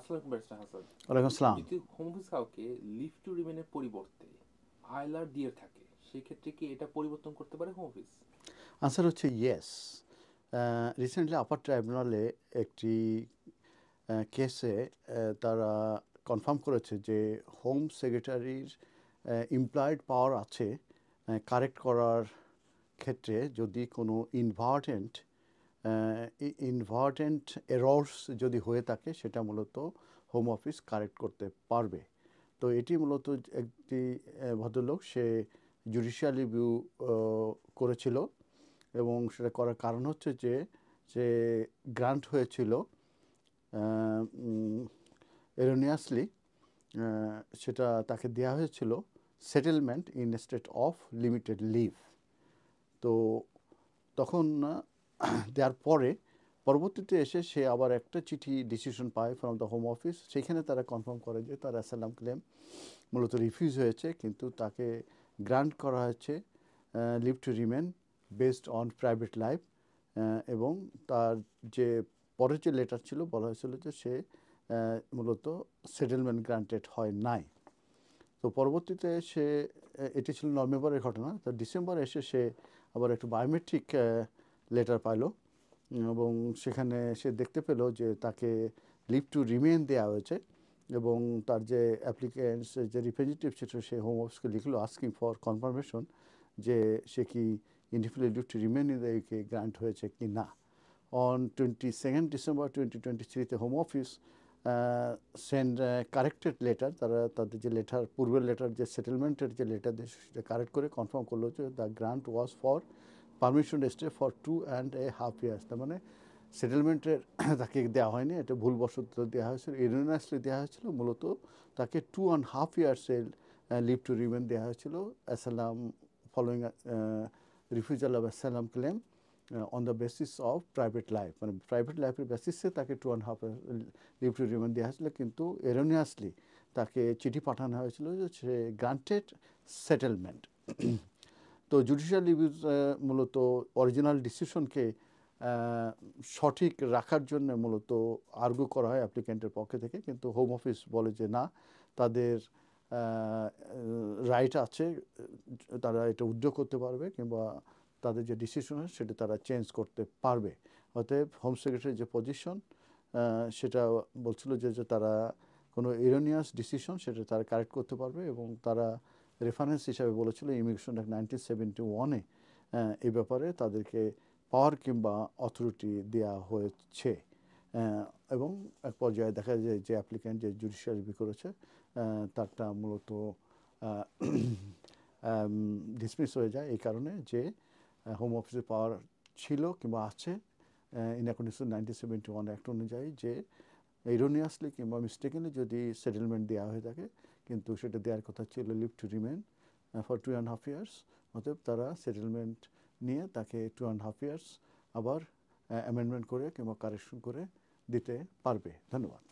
আসসালামু ব্যারিস্টার হাসান। ওয়ালাইকুম আসসালাম। যদি হোম অফিস কাউকে লিভ টু রিমেনের পরিবর্তে আইলার দিয়ে থাকে, সেক্ষেত্রে কি এটা পরিবর্তন করতে পারে হোম অফিস? আনসার হচ্ছে ইয়েস। রিসেন্টলি আপার ট্রাইব্যুনালে একটি কেসে তারা কনফার্ম করেছে যে হোম সেক্রেটারির ইমপ্লয়েড পাওয়ার আছে কারেক্ট করার ক্ষেত্রে যদি কোনো ইনভার্টেন্ট এরর্স যদি হয়ে থাকে সেটা মূলত হোম অফিস কারেক্ট করতে পারবে। তো এটি মূলত একটি ভদ্রলোক সে জুডিশিয়াল রিভিউ করেছিল এবং সেটা করার কারণ হচ্ছে যে যে গ্রান্ট হয়েছিল এরোনিয়াসলি, সেটা তাকে দেওয়া হয়েছিল settlement in state of limited leave. তো তখন দেওয়ার পরে পরবর্তীতে এসে সে আবার একটা চিঠি ডিসিশন পায় ফ্রম দ্য হোম অফিস। সেখানে তারা কনফার্ম করে যে তার অ্যাসাইলাম ক্লেম মূলত রিফিউজ হয়েছে, কিন্তু তাকে গ্রান্ট করা হয়েছে leave to remain based on private life. এবং তার যে পরের যে লেটার ছিল বলা হয়েছিল যে সে মূলত সেটেলমেন্ট গ্রান্টেড হয় নাই। তো পরবর্তীতে সে এটি ছিল নভেম্বরের ঘটনা, তো ডিসেম্বরে এসে সে আবার একটু বায়োমেট্রিক লেটার পাইলো এবং সেখানে সে দেখতে পেল যে তাকে লিভ টু রিমেন দেওয়া হয়েছে এবং তার যে অ্যাপ্লিকেন্টস যে রিপ্রেজেন্টেটিভ ছিল সে হোম অফিসকে লিখলো আস্কিং ফর কনফার্মেশন যে সে কি indefinitely leave to remain in the UK grant হয়েছে কি না। অন 22nd December 2023 home office send corrected letter. তারা তাদের যে লেটার পূর্বের লেটার যে সেটেলমেন্টের যে লেটার দিয়ে সেটা কারেক্ট করে কনফার্ম করলো যে the grant was for permission stay for 2.5 years। তার মানে সেটেলমেন্টের তাকে দেওয়া হয়নি, এটা ভুলবশত দেওয়া হয়েছিল, এরোনিয়াসলি দেওয়া হয়েছিল। মূলত তাকে 2.5 years লিভ টু রিমেন দেওয়া হয়েছিল asylum following refusal of asylum claim on the basis of private life, মানে প্রাইভেট লাইফের বেসিসে তাকে 2.5 লিভ টু রিমেন দেওয়া হয়েছিল, কিন্তু এরোনিয়াসলি তাকে চিঠি পাঠানো হয়েছিল যে সে গ্রান্টেড সেটেলমেন্ট। তো জুডিশিয়াল রিভিউ মূলত অরিজিনাল ডিসিশনকে সঠিক রাখার জন্য মূলত আর্গু করা হয় অ্যাপ্লিক্যান্টের পক্ষে থেকে, কিন্তু হোম অফিস বলে যে না, তাদের রাইট আছে, তারা এটা উইথড্র করতে পারবে কিংবা তাদের যে ডিসিশন হয় সেটা তারা চেঞ্জ করতে পারবে। অতএব হোম সেক্রেটারির যে পজিশন সেটা বলছিল যে তারা কোনো এরোনিয়াস ডিসিশন সেটা তারা কারেক্ট করতে পারবে এবং তারা রেফারেন্স হিসাবে বলেছিল ইমিগ্রেশন অ্যাক্ট 1971-এ এই ব্যাপারে তাদেরকে পাওয়ার কিংবা অথরিটি দেওয়া হয়েছে। এবং এক পর্যায়ে দেখা যায় যে অ্যাপ্লিক্যান্ট যে জুডিশিয়াল রিভিউ করেছে তারটা মূলত ডিসমিস হয়ে যায় এই কারণে যে হোম অফিসের পাওয়ার ছিল কিংবা আছে ইন অ্যাকর্ডিংস টু 1971 অ্যাক্ট অনুযায়ী যে এরোনিয়াসলি কিংবা মিস্টেকেনলি যদি সেটেলমেন্ট দেওয়া হয়ে থাকে, কিন্তু সেটা দেওয়ার কথা ছিল leave to remain for 2.5 years। অতএব তারা সেটেলমেন্ট নিয়ে তাকে 2.5 years আবার অ্যামেন্ডমেন্ট করে কিংবা কারেকশন করে দিতে পারবে। ধন্যবাদ।